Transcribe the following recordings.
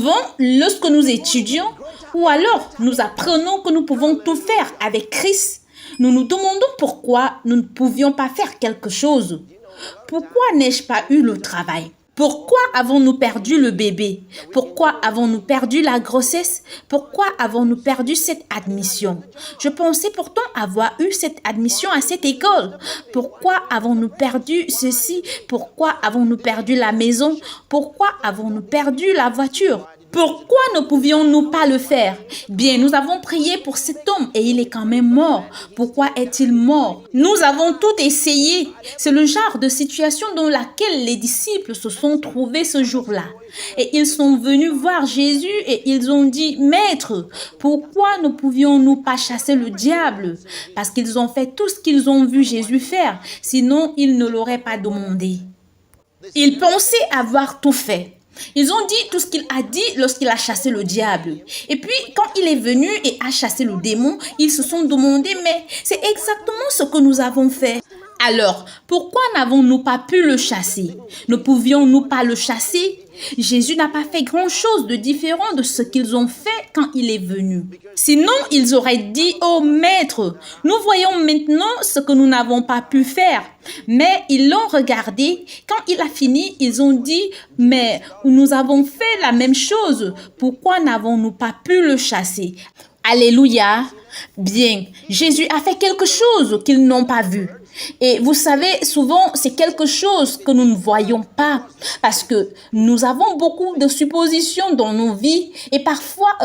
Souvent, lorsque nous étudions ou alors nous apprenons que nous pouvons tout faire avec Christ, nous nous demandons pourquoi nous ne pouvions pas faire quelque chose. Pourquoi n'ai-je pas eu le travail? Pourquoi avons-nous perdu le bébé? Pourquoi avons-nous perdu la grossesse? Pourquoi avons-nous perdu cette admission? Je pensais pourtant avoir eu cette admission à cette école. Pourquoi avons-nous perdu ceci? Pourquoi avons-nous perdu la maison? Pourquoi avons-nous perdu la voiture? Pourquoi ne pouvions-nous pas le faire? Bien, nous avons prié pour cet homme et il est quand même mort. Pourquoi est-il mort? Nous avons tout essayé. C'est le genre de situation dans laquelle les disciples se sont trouvés ce jour-là. Et ils sont venus voir Jésus et ils ont dit, Maître, pourquoi ne pouvions-nous pas chasser le diable? Parce qu'ils ont fait tout ce qu'ils ont vu Jésus faire. Sinon, ils ne l'auraient pas demandé. Ils pensaient avoir tout fait. Ils ont dit tout ce qu'il a dit lorsqu'il a chassé le diable. Et puis, quand il est venu et a chassé le démon, ils se sont demandé, mais c'est exactement ce que nous avons fait. Alors, pourquoi n'avons-nous pas pu le chasser? Ne pouvions-nous pas le chasser? Jésus n'a pas fait grand-chose de différent de ce qu'ils ont fait quand il est venu. Sinon, ils auraient dit, oh maître, nous voyons maintenant ce que nous n'avons pas pu faire. Mais ils l'ont regardé. Quand il a fini, ils ont dit, mais nous avons fait la même chose. Pourquoi n'avons-nous pas pu le chasser? Alléluia. Bien, Jésus a fait quelque chose qu'ils n'ont pas vu. Et vous savez, souvent, c'est quelque chose que nous ne voyons pas parce que nous avons beaucoup de suppositions dans nos vies et parfois,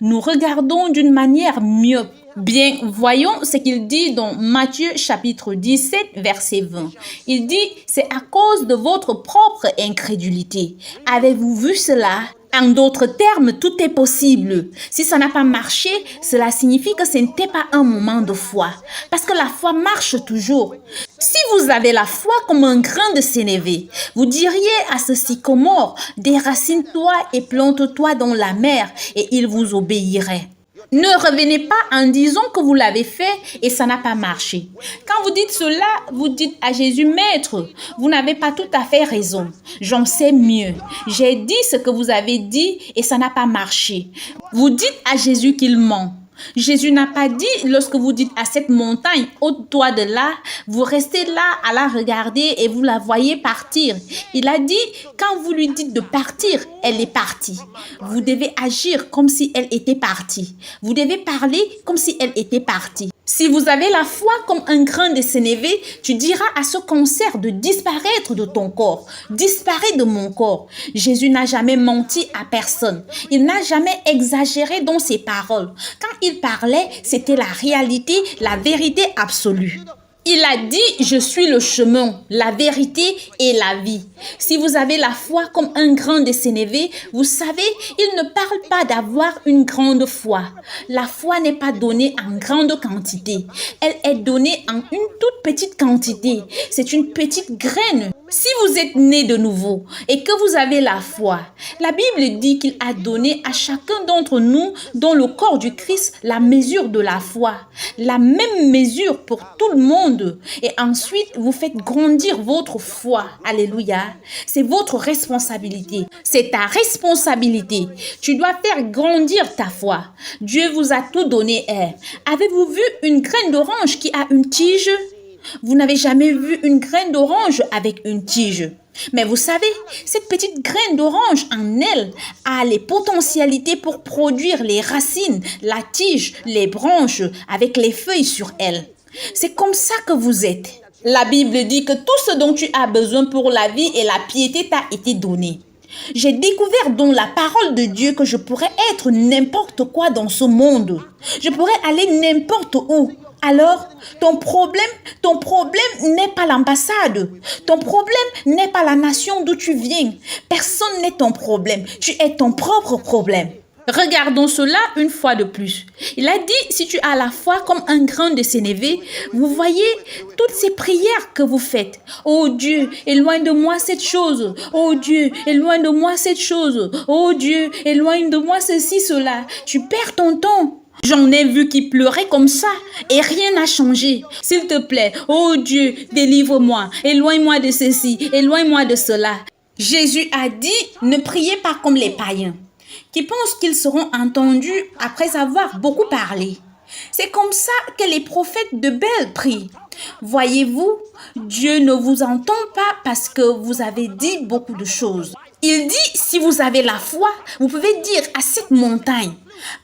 nous regardons d'une manière myope. Bien, voyons ce qu'il dit dans Matthieu chapitre 17, verset 20. Il dit, c'est à cause de votre propre incrédulité. Avez-vous vu cela? En d'autres termes, tout est possible. Si ça n'a pas marché, cela signifie que ce n'était pas un moment de foi. Parce que la foi marche toujours. Si vous avez la foi comme un grain de sénévé, vous diriez à ce sycomore, déracine-toi et plante-toi dans la mer, et il vous obéirait. Ne revenez pas en disant que vous l'avez fait et ça n'a pas marché. Quand vous dites cela, vous dites à Jésus, Maître, vous n'avez pas tout à fait raison. J'en sais mieux. J'ai dit ce que vous avez dit et ça n'a pas marché. Vous dites à Jésus qu'il ment. Jésus n'a pas dit, lorsque vous dites à cette montagne, ôte-toi de là, vous restez là à la regarder et vous la voyez partir. Il a dit, quand vous lui dites de partir, elle est partie. Vous devez agir comme si elle était partie. Vous devez parler comme si elle était partie. Si vous avez la foi comme un grain de sénévé, tu diras à ce cancer de disparaître de ton corps. Disparaît de mon corps. Jésus n'a jamais menti à personne. Il n'a jamais exagéré dans ses paroles. Quand il parlait, c'était la réalité, la vérité absolue. Il a dit, je suis le chemin, la vérité et la vie. Si vous avez la foi comme un grain de sénévé, vous savez, il ne parle pas d'avoir une grande foi. La foi n'est pas donnée en grande quantité. Elle est donnée en une toute petite quantité. C'est une petite graine. Si vous êtes né de nouveau et que vous avez la foi, la Bible dit qu'il a donné à chacun d'entre nous dans le corps du Christ la mesure de la foi. La même mesure pour tout le monde. Et ensuite, vous faites grandir votre foi. Alléluia. C'est votre responsabilité. C'est ta responsabilité. Tu dois faire grandir ta foi. Dieu vous a tout donné. Avez-vous vu une graine d'orange qui a une tige? Vous n'avez jamais vu une graine d'orange avec une tige. Mais vous savez, cette petite graine d'orange en elle a les potentialités pour produire les racines, la tige, les branches avec les feuilles sur elle. C'est comme ça que vous êtes. La Bible dit que tout ce dont tu as besoin pour la vie et la piété t'a été donné. J'ai découvert dans la parole de Dieu que je pourrais être n'importe quoi dans ce monde. Je pourrais aller n'importe où. Alors, ton problème n'est pas l'ambassade. Ton problème n'est pas la nation d'où tu viens. Personne n'est ton problème. Tu es ton propre problème. Regardons cela une fois de plus. Il a dit, si tu as la foi comme un grain de sénévé, vous voyez toutes ces prières que vous faites. Oh Dieu, éloigne de moi cette chose. Oh Dieu, éloigne de moi cette chose. Oh Dieu, éloigne de moi ceci, cela. Tu perds ton temps. J'en ai vu qui pleuraient comme ça et rien n'a changé. S'il te plaît, oh Dieu, délivre-moi, éloigne-moi de ceci, éloigne-moi de cela. Jésus a dit, ne priez pas comme les païens. qui pensent qu'ils seront entendus après avoir beaucoup parlé. C'est comme ça que les prophètes de Baal prient. Voyez-vous, Dieu ne vous entend pas parce que vous avez dit beaucoup de choses. Il dit, si vous avez la foi, vous pouvez dire à cette montagne,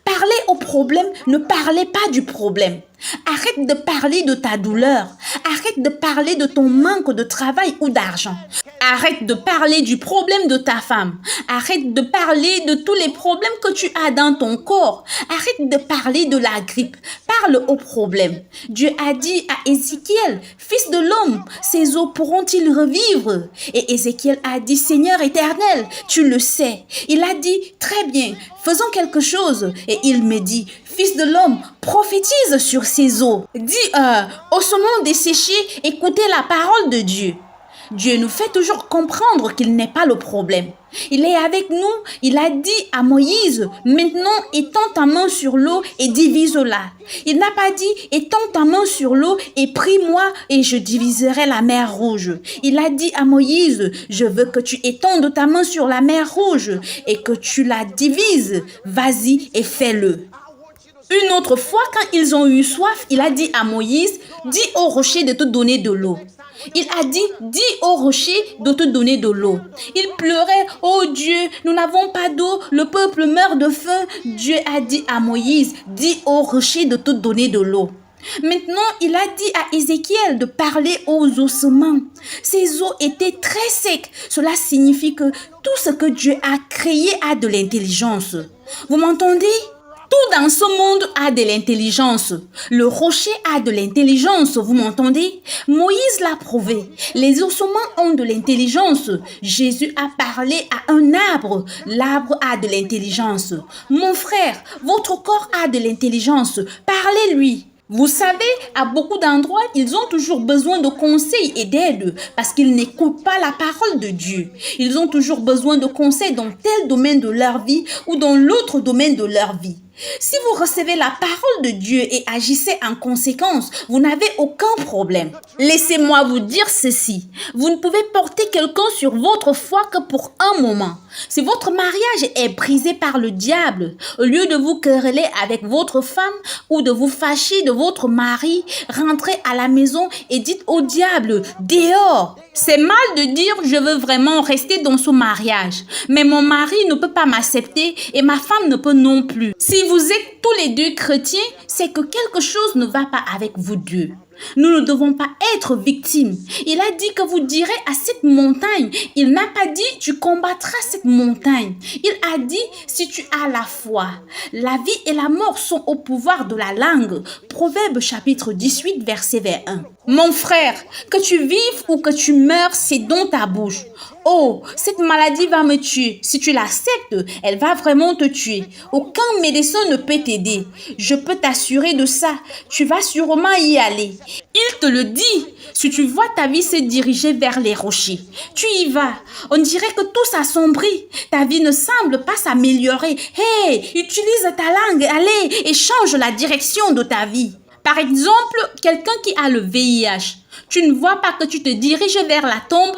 parlez au problème, ne parlez pas du problème. Arrête de parler de ta douleur. Arrête de parler de ton manque de travail ou d'argent. Arrête de parler du problème de ta femme. Arrête de parler de tous les problèmes que tu as dans ton corps. Arrête de parler de la grippe. Parle au problème. Dieu a dit à Ézéchiel, fils de l'homme, ces os pourront-ils revivre? Et Ézéchiel a dit, Seigneur éternel, tu le sais. Il a dit, très bien, faisons quelque chose. Et il me dit, fils de l'homme, prophétise sur ces eaux. Dis, ossements desséchés, écoutez la parole de Dieu. Dieu nous fait toujours comprendre qu'il n'est pas le problème. Il est avec nous. Il a dit à Moïse, maintenant étends ta main sur l'eau et divise-la. Il n'a pas dit, étends ta main sur l'eau et prie-moi et je diviserai la mer rouge. Il a dit à Moïse, je veux que tu étendes ta main sur la mer rouge et que tu la divises. Vas-y et fais-le. Une autre fois, quand ils ont eu soif, il a dit à Moïse, dis au rocher de te donner de l'eau. Il a dit, dis au rocher de te donner de l'eau. Il pleurait, oh Dieu, nous n'avons pas d'eau, le peuple meurt de faim. Dieu a dit à Moïse, dis au rocher de te donner de l'eau. Maintenant, il a dit à Ézéchiel de parler aux ossements. Ces os étaient très secs. Cela signifie que tout ce que Dieu a créé a de l'intelligence. Vous m'entendez? Tout dans ce monde a de l'intelligence. Le rocher a de l'intelligence, vous m'entendez? Moïse l'a prouvé. Les ossements ont de l'intelligence. Jésus a parlé à un arbre. L'arbre a de l'intelligence. Mon frère, votre corps a de l'intelligence. Parlez-lui. Vous savez, à beaucoup d'endroits, ils ont toujours besoin de conseils et d'aide parce qu'ils n'écoutent pas la parole de Dieu. Ils ont toujours besoin de conseils dans tel domaine de leur vie ou dans l'autre domaine de leur vie. Si vous recevez la parole de Dieu et agissez en conséquence, vous n'avez aucun problème. Laissez-moi vous dire ceci. Vous ne pouvez porter quelqu'un sur votre foi que pour un moment. Si votre mariage est brisé par le diable, au lieu de vous quereller avec votre femme ou de vous fâcher de votre mari, rentrez à la maison et dites au diable, dehors. C'est mal de dire je veux vraiment rester dans ce mariage, mais mon mari ne peut pas m'accepter et ma femme ne peut non plus. Si vous êtes tous les deux chrétiens, c'est que quelque chose ne va pas avec vous deux. Nous ne devons pas être victimes. Il a dit que vous direz à cette montagne. Il n'a pas dit tu combattras cette montagne. Il a dit si tu as la foi. La vie et la mort sont au pouvoir de la langue. Proverbe chapitre 18 verset 21. Mon frère, que tu vives ou que tu meurs, c'est dans ta bouche. Oh, cette maladie va me tuer. Si tu l'acceptes, elle va vraiment te tuer. Aucun médecin ne peut t'aider. Je peux t'assurer de ça. Tu vas sûrement y aller. Il te le dit. Si tu vois ta vie se diriger vers les rochers, tu y vas. On dirait que tout s'assombrit. Ta vie ne semble pas s'améliorer. Hey, utilise ta langue. Allez, et change la direction de ta vie. Par exemple, quelqu'un qui a le VIH. Tu ne vois pas que tu te diriges vers la tombe.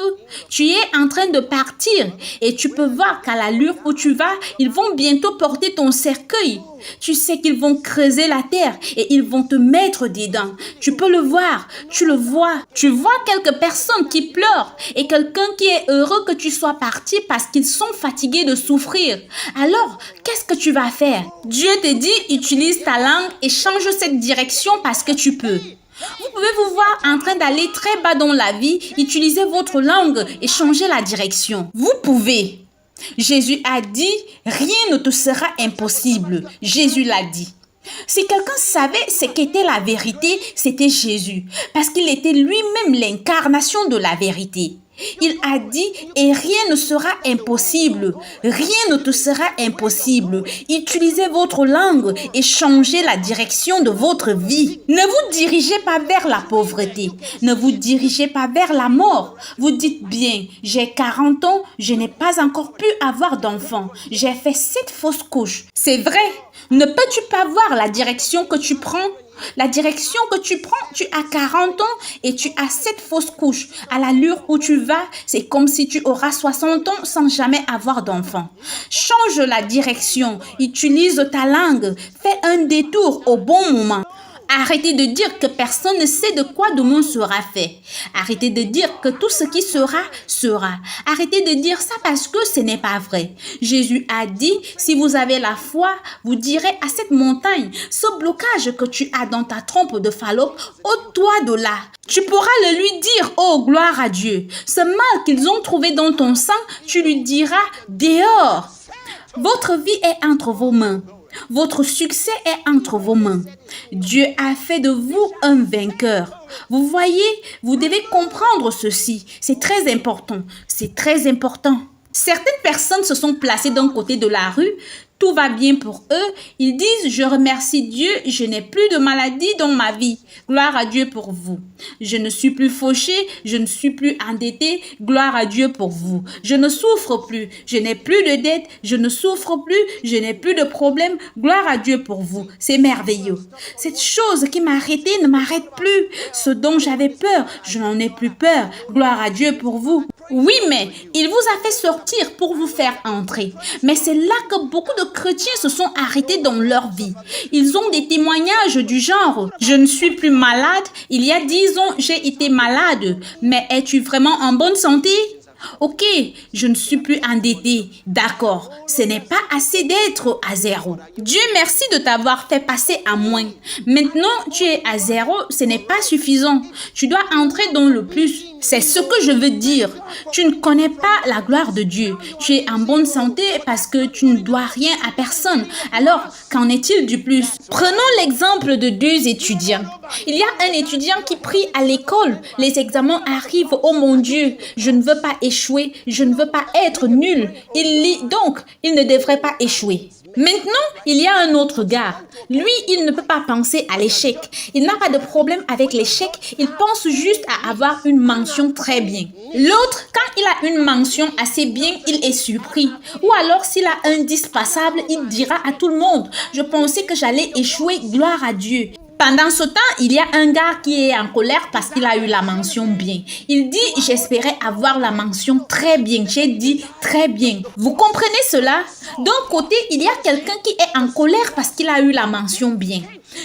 Tu es en train de partir et tu peux voir qu'à l'allure où tu vas, ils vont bientôt porter ton cercueil. Tu sais qu'ils vont creuser la terre et ils vont te mettre dedans. Tu peux le voir, tu le vois. Tu vois quelques personnes qui pleurent et quelqu'un qui est heureux que tu sois parti parce qu'ils sont fatigués de souffrir. Alors, qu'est-ce que tu vas faire? Dieu te dit, utilise ta langue et change cette direction parce que tu peux. Vous pouvez vous voir en train d'aller très bas dans la vie, utilisez votre langue et changer la direction. Vous pouvez. Jésus a dit, rien ne te sera impossible. Jésus l'a dit. Si quelqu'un savait ce qu'était la vérité, c'était Jésus, parce qu'il était lui-même l'incarnation de la vérité. Il a dit, et rien ne sera impossible. Rien ne te sera impossible. Utilisez votre langue et changez la direction de votre vie. Ne vous dirigez pas vers la pauvreté. Ne vous dirigez pas vers la mort. Vous dites bien, j'ai 40 ans, je n'ai pas encore pu avoir d'enfant. J'ai fait 7 fausses couches. C'est vrai. Ne peux-tu pas voir la direction que tu prends? La direction que tu prends, tu as 40 ans et tu as 7 fausses couches. À l'allure où tu vas, c'est comme si tu auras 60 ans sans jamais avoir d'enfant. Change la direction, utilise ta langue, fais un détour au bon moment. Arrêtez de dire que personne ne sait de quoi demain sera fait. Arrêtez de dire que tout ce qui sera, sera. Arrêtez de dire ça parce que ce n'est pas vrai. Jésus a dit, si vous avez la foi, vous direz à cette montagne, ce blocage que tu as dans ta trompe de Fallope, ôte-toi de là. Tu pourras le lui dire, oh gloire à Dieu. Ce mal qu'ils ont trouvé dans ton sang, tu lui diras, dehors. Votre vie est entre vos mains. Votre succès est entre vos mains. Dieu a fait de vous un vainqueur. Vous voyez, vous devez comprendre ceci. C'est très important. C'est très important. Certaines personnes se sont placées d'un côté de la rue. Tout va bien pour eux. Ils disent, je remercie Dieu, je n'ai plus de maladie dans ma vie. Gloire à Dieu pour vous. Je ne suis plus fauché, je ne suis plus endetté. Gloire à Dieu pour vous. Je ne souffre plus, je n'ai plus de dette, je ne souffre plus, je n'ai plus de problème. Gloire à Dieu pour vous. C'est merveilleux. Cette chose qui m'arrêtait ne m'arrête plus. Ce dont j'avais peur, je n'en ai plus peur. Gloire à Dieu pour vous. Oui, mais il vous a fait sortir pour vous faire entrer. Mais c'est là que beaucoup de chrétiens se sont arrêtés dans leur vie. Ils ont des témoignages du genre « Je ne suis plus malade, il y a 10 ans j'ai été malade, mais es-tu vraiment en bonne santé ?» Ok, je ne suis plus endetté. D'accord, ce n'est pas assez d'être à zéro. Dieu merci de t'avoir fait passer à moins. Maintenant, tu es à zéro, ce n'est pas suffisant. Tu dois entrer dans le plus. C'est ce que je veux dire. Tu ne connais pas la gloire de Dieu. Tu es en bonne santé parce que tu ne dois rien à personne. Alors, qu'en est-il du plus? Prenons l'exemple de 2 étudiants. Il y a un étudiant qui prie à l'école. Les examens arrivent. Oh mon Dieu, je ne veux pas échouer. Je ne veux pas être nul. Il lit donc, il ne devrait pas échouer. Maintenant, il y a un autre gars. Lui, il ne peut pas penser à l'échec. Il n'a pas de problème avec l'échec. Il pense juste à avoir une mention très bien. L'autre, quand il a une mention assez bien, il est surpris. Ou alors, s'il a un 10 passable, il dira à tout le monde, « Je pensais que j'allais échouer, gloire à Dieu. » Pendant ce temps, il y a un gars qui est en colère parce qu'il a eu la mention bien. Il dit, j'espérais avoir la mention très bien. J'ai dit très bien. Vous comprenez cela? D'un côté, il y a quelqu'un qui est en colère parce qu'il a eu la mention bien.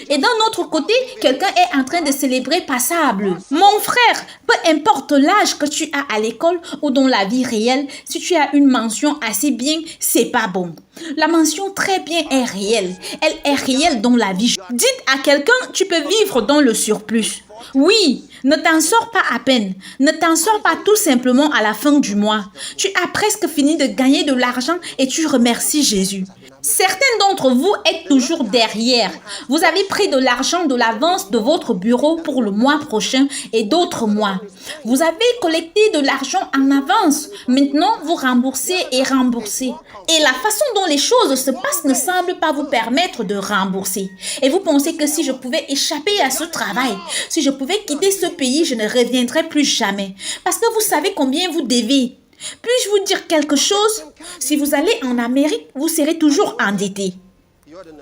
Et d'un autre côté, quelqu'un est en train de célébrer passable. Mon frère, peu importe l'âge que tu as à l'école ou dans la vie réelle, si tu as une mention assez bien, c'est pas bon. La mention très bien est réelle. Elle est réelle dans la vie. Dites à quelqu'un, tu peux vivre dans le surplus. Oui, ne t'en sors pas à peine. Ne t'en sors pas tout simplement à la fin du mois. Tu as presque fini de gagner de l'argent et tu remercies Jésus. Certains d'entre vous êtes toujours derrière. Vous avez pris de l'argent de l'avance de votre bureau pour le mois prochain et d'autres mois. Vous avez collecté de l'argent en avance. Maintenant, vous remboursez et remboursez. Et la façon dont les choses se passent ne semble pas vous permettre de rembourser. Et vous pensez que si je pouvais échapper à ce travail, si je pouvais quitter ce pays, je ne reviendrai plus jamais. Parce que vous savez combien vous devez. Puis-je vous dire quelque chose? Si vous allez en Amérique, vous serez toujours endetté.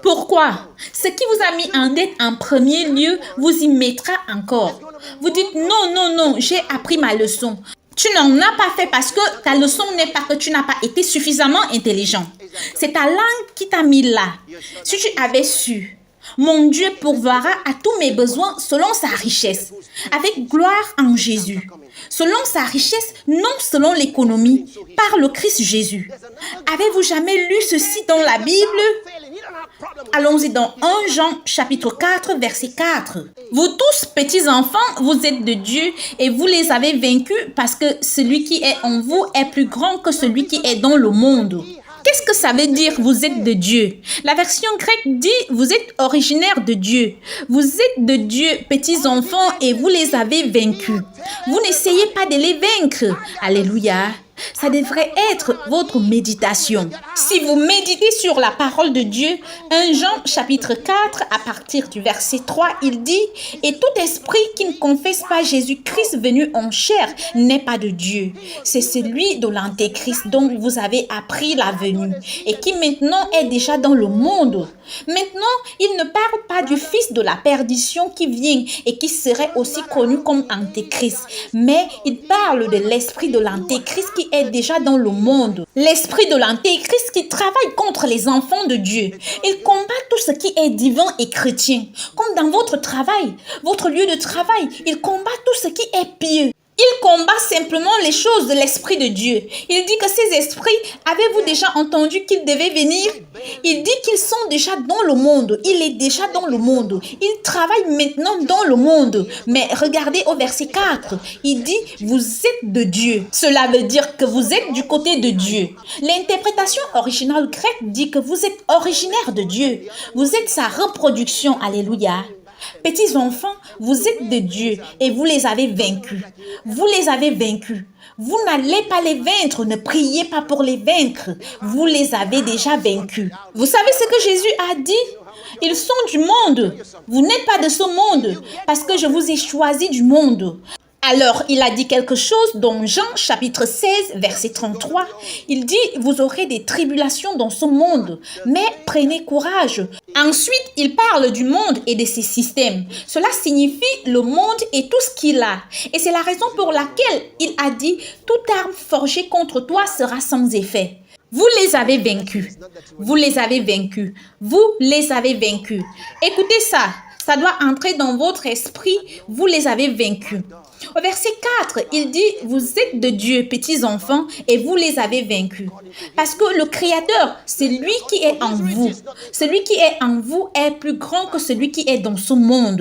Pourquoi? Ce qui vous a mis en dette en premier lieu vous y mettra encore. Vous dites non, non, non, j'ai appris ma leçon. Tu n'en as pas fait parce que ta leçon n'est pas que tu n'as pas été suffisamment intelligent. C'est ta langue qui t'a mis là. Si tu avais su, mon Dieu pourvoira à tous mes besoins selon sa richesse, avec gloire en Jésus. Selon sa richesse, non selon l'économie, par le Christ Jésus. Avez-vous jamais lu ceci dans la Bible? Allons-y dans 1 Jean chapitre 4 verset 4. Vous tous petits enfants, vous êtes de Dieu et vous les avez vaincus parce que celui qui est en vous est plus grand que celui qui est dans le monde. Qu'est-ce que ça veut dire vous êtes de Dieu? La version grecque dit vous êtes originaire de Dieu. Vous êtes de Dieu, petits enfants, et vous les avez vaincus. Vous n'essayez pas de les vaincre. Alléluia. Ça devrait être votre méditation. Si vous méditez sur la parole de Dieu, 1 Jean chapitre 4, à partir du verset 3, il dit « Et tout esprit qui ne confesse pas Jésus-Christ venu en chair n'est pas de Dieu. C'est celui de l'Antéchrist dont vous avez appris la venue et qui maintenant est déjà dans le monde. Maintenant, il ne parle pas du fils de la perdition qui vient et qui serait aussi connu comme Antéchrist, mais il parle de l'esprit de l'Antéchrist qui est déjà dans le monde. L'esprit de l'Antéchrist qui travaille contre les enfants de Dieu. Il combat tout ce qui est divin et chrétien. Comme dans votre travail, votre lieu de travail, il combat tout ce qui est pieux. Il combat simplement les choses de l'Esprit de Dieu. Il dit que ces esprits, avez-vous déjà entendu qu'ils devaient venir? Il dit qu'ils sont déjà dans le monde. Il est déjà dans le monde. Il travaille maintenant dans le monde. Mais regardez au verset 4. Il dit, vous êtes de Dieu. Cela veut dire que vous êtes du côté de Dieu. L'interprétation originale grecque dit que vous êtes originaire de Dieu. Vous êtes sa reproduction. Alléluia. Petits enfants, vous êtes de Dieu et vous les avez vaincus. Vous les avez vaincus. Vous n'allez pas les vaincre, ne priez pas pour les vaincre. Vous les avez déjà vaincus. Vous savez ce que Jésus a dit? Ils sont du monde. Vous n'êtes pas de ce monde parce que je vous ai choisi du monde. Alors, il a dit quelque chose dans Jean chapitre 16, verset 33. Il dit, vous aurez des tribulations dans ce monde, mais prenez courage. Ensuite, il parle du monde et de ses systèmes. Cela signifie le monde et tout ce qu'il a. Et c'est la raison pour laquelle il a dit, toute arme forgée contre toi sera sans effet. Vous les avez vaincus. Vous les avez vaincus. Vous les avez vaincus. Écoutez ça. Ça doit entrer dans votre esprit. Vous les avez vaincus. Au verset 4, il dit, vous êtes de Dieu, petits enfants, et vous les avez vaincus. Parce que le Créateur, c'est lui qui est en vous. Celui qui est en vous est plus grand que celui qui est dans ce monde.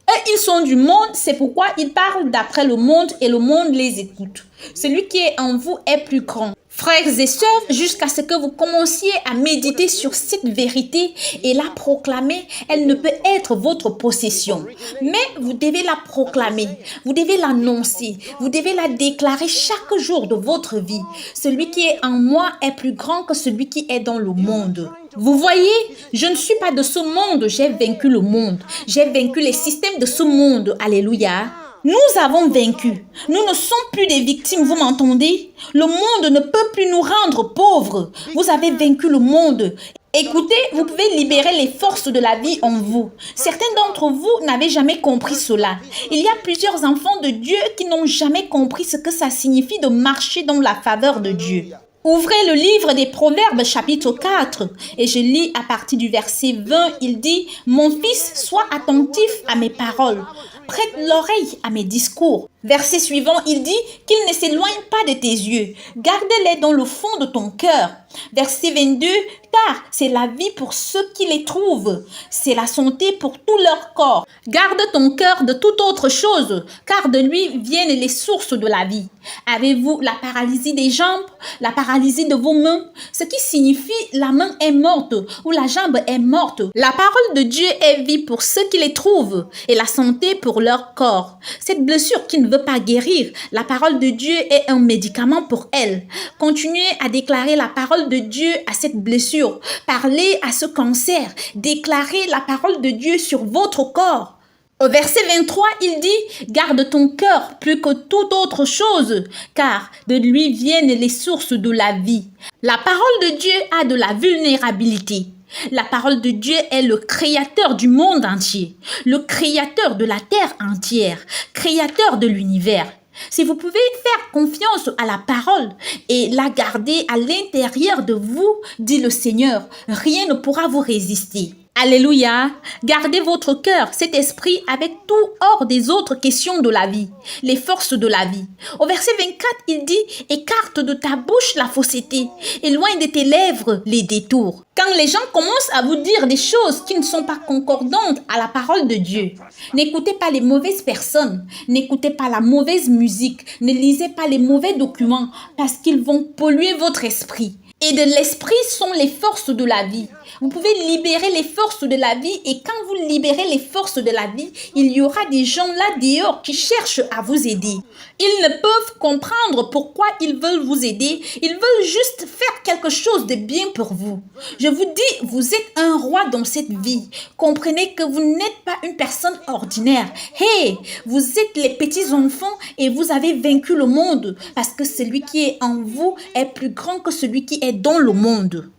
Eux, ils sont du monde, c'est pourquoi ils parlent d'après le monde et le monde les écoute. Celui qui est en vous est plus grand. Frères et sœurs, jusqu'à ce que vous commenciez à méditer sur cette vérité et la proclamer, elle ne peut être votre possession. Mais vous devez la proclamer, vous devez l'annoncer, vous devez la déclarer chaque jour de votre vie. Celui qui est en moi est plus grand que celui qui est dans le monde. Vous voyez, je ne suis pas de ce monde, j'ai vaincu le monde. J'ai vaincu les systèmes de ce monde. Alléluia. Nous avons vaincu. Nous ne sommes plus des victimes, vous m'entendez? Le monde ne peut plus nous rendre pauvres. Vous avez vaincu le monde. Écoutez, vous pouvez libérer les forces de la vie en vous. Certains d'entre vous n'avaient jamais compris cela. Il y a plusieurs enfants de Dieu qui n'ont jamais compris ce que ça signifie de marcher dans la faveur de Dieu. Ouvrez le livre des Proverbes chapitre 4 et je lis à partir du verset 20, il dit « Mon fils, sois attentif à mes paroles, prête l'oreille à mes discours. » Verset suivant, il dit « Qu'ils ne s'éloignent pas de tes yeux, garde-les dans le fond de ton cœur. » Verset 22, « Car c'est la vie pour ceux qui les trouvent, c'est la santé pour tout leur corps. Garde ton cœur de toute autre chose, car de lui viennent les sources de la vie. » Avez-vous la paralysie des jambes, la paralysie de vos mains, ce qui signifie la main est morte ou la jambe est morte. La parole de Dieu est vie pour ceux qui les trouvent et la santé pour leur corps. Cette blessure qui ne veut pas guérir, la parole de Dieu est un médicament pour elle. Continuez à déclarer la parole de Dieu à cette blessure. Parlez à ce cancer. Déclarez la parole de Dieu sur votre corps. Au verset 23, il dit « Garde ton cœur plus que toute autre chose, car de lui viennent les sources de la vie. » La parole de Dieu a de la vulnérabilité. La parole de Dieu est le créateur du monde entier, le créateur de la terre entière, créateur de l'univers. Si vous pouvez faire confiance à la parole et la garder à l'intérieur de vous, dit le Seigneur, rien ne pourra vous résister. Alléluia. Gardez votre cœur, cet esprit, avec tout hors des autres questions de la vie, les forces de la vie. Au verset 24, il dit « Écarte de ta bouche la fausseté, éloigne de tes lèvres les détours. » Quand les gens commencent à vous dire des choses qui ne sont pas concordantes à la parole de Dieu, n'écoutez pas les mauvaises personnes, n'écoutez pas la mauvaise musique, ne lisez pas les mauvais documents parce qu'ils vont polluer votre esprit. Et de l'esprit sont les forces de la vie. Vous pouvez libérer les forces de la vie et quand vous libérez les forces de la vie, il y aura des gens là dehors qui cherchent à vous aider. Ils ne peuvent comprendre pourquoi ils veulent vous aider. Ils veulent juste faire quelque chose de bien pour vous. Je vous dis, vous êtes un roi dans cette vie. Comprenez que vous n'êtes pas une personne ordinaire. Hey, vous êtes les petits enfants et vous avez vaincu le monde parce que celui qui est en vous est plus grand que celui qui est dans le monde.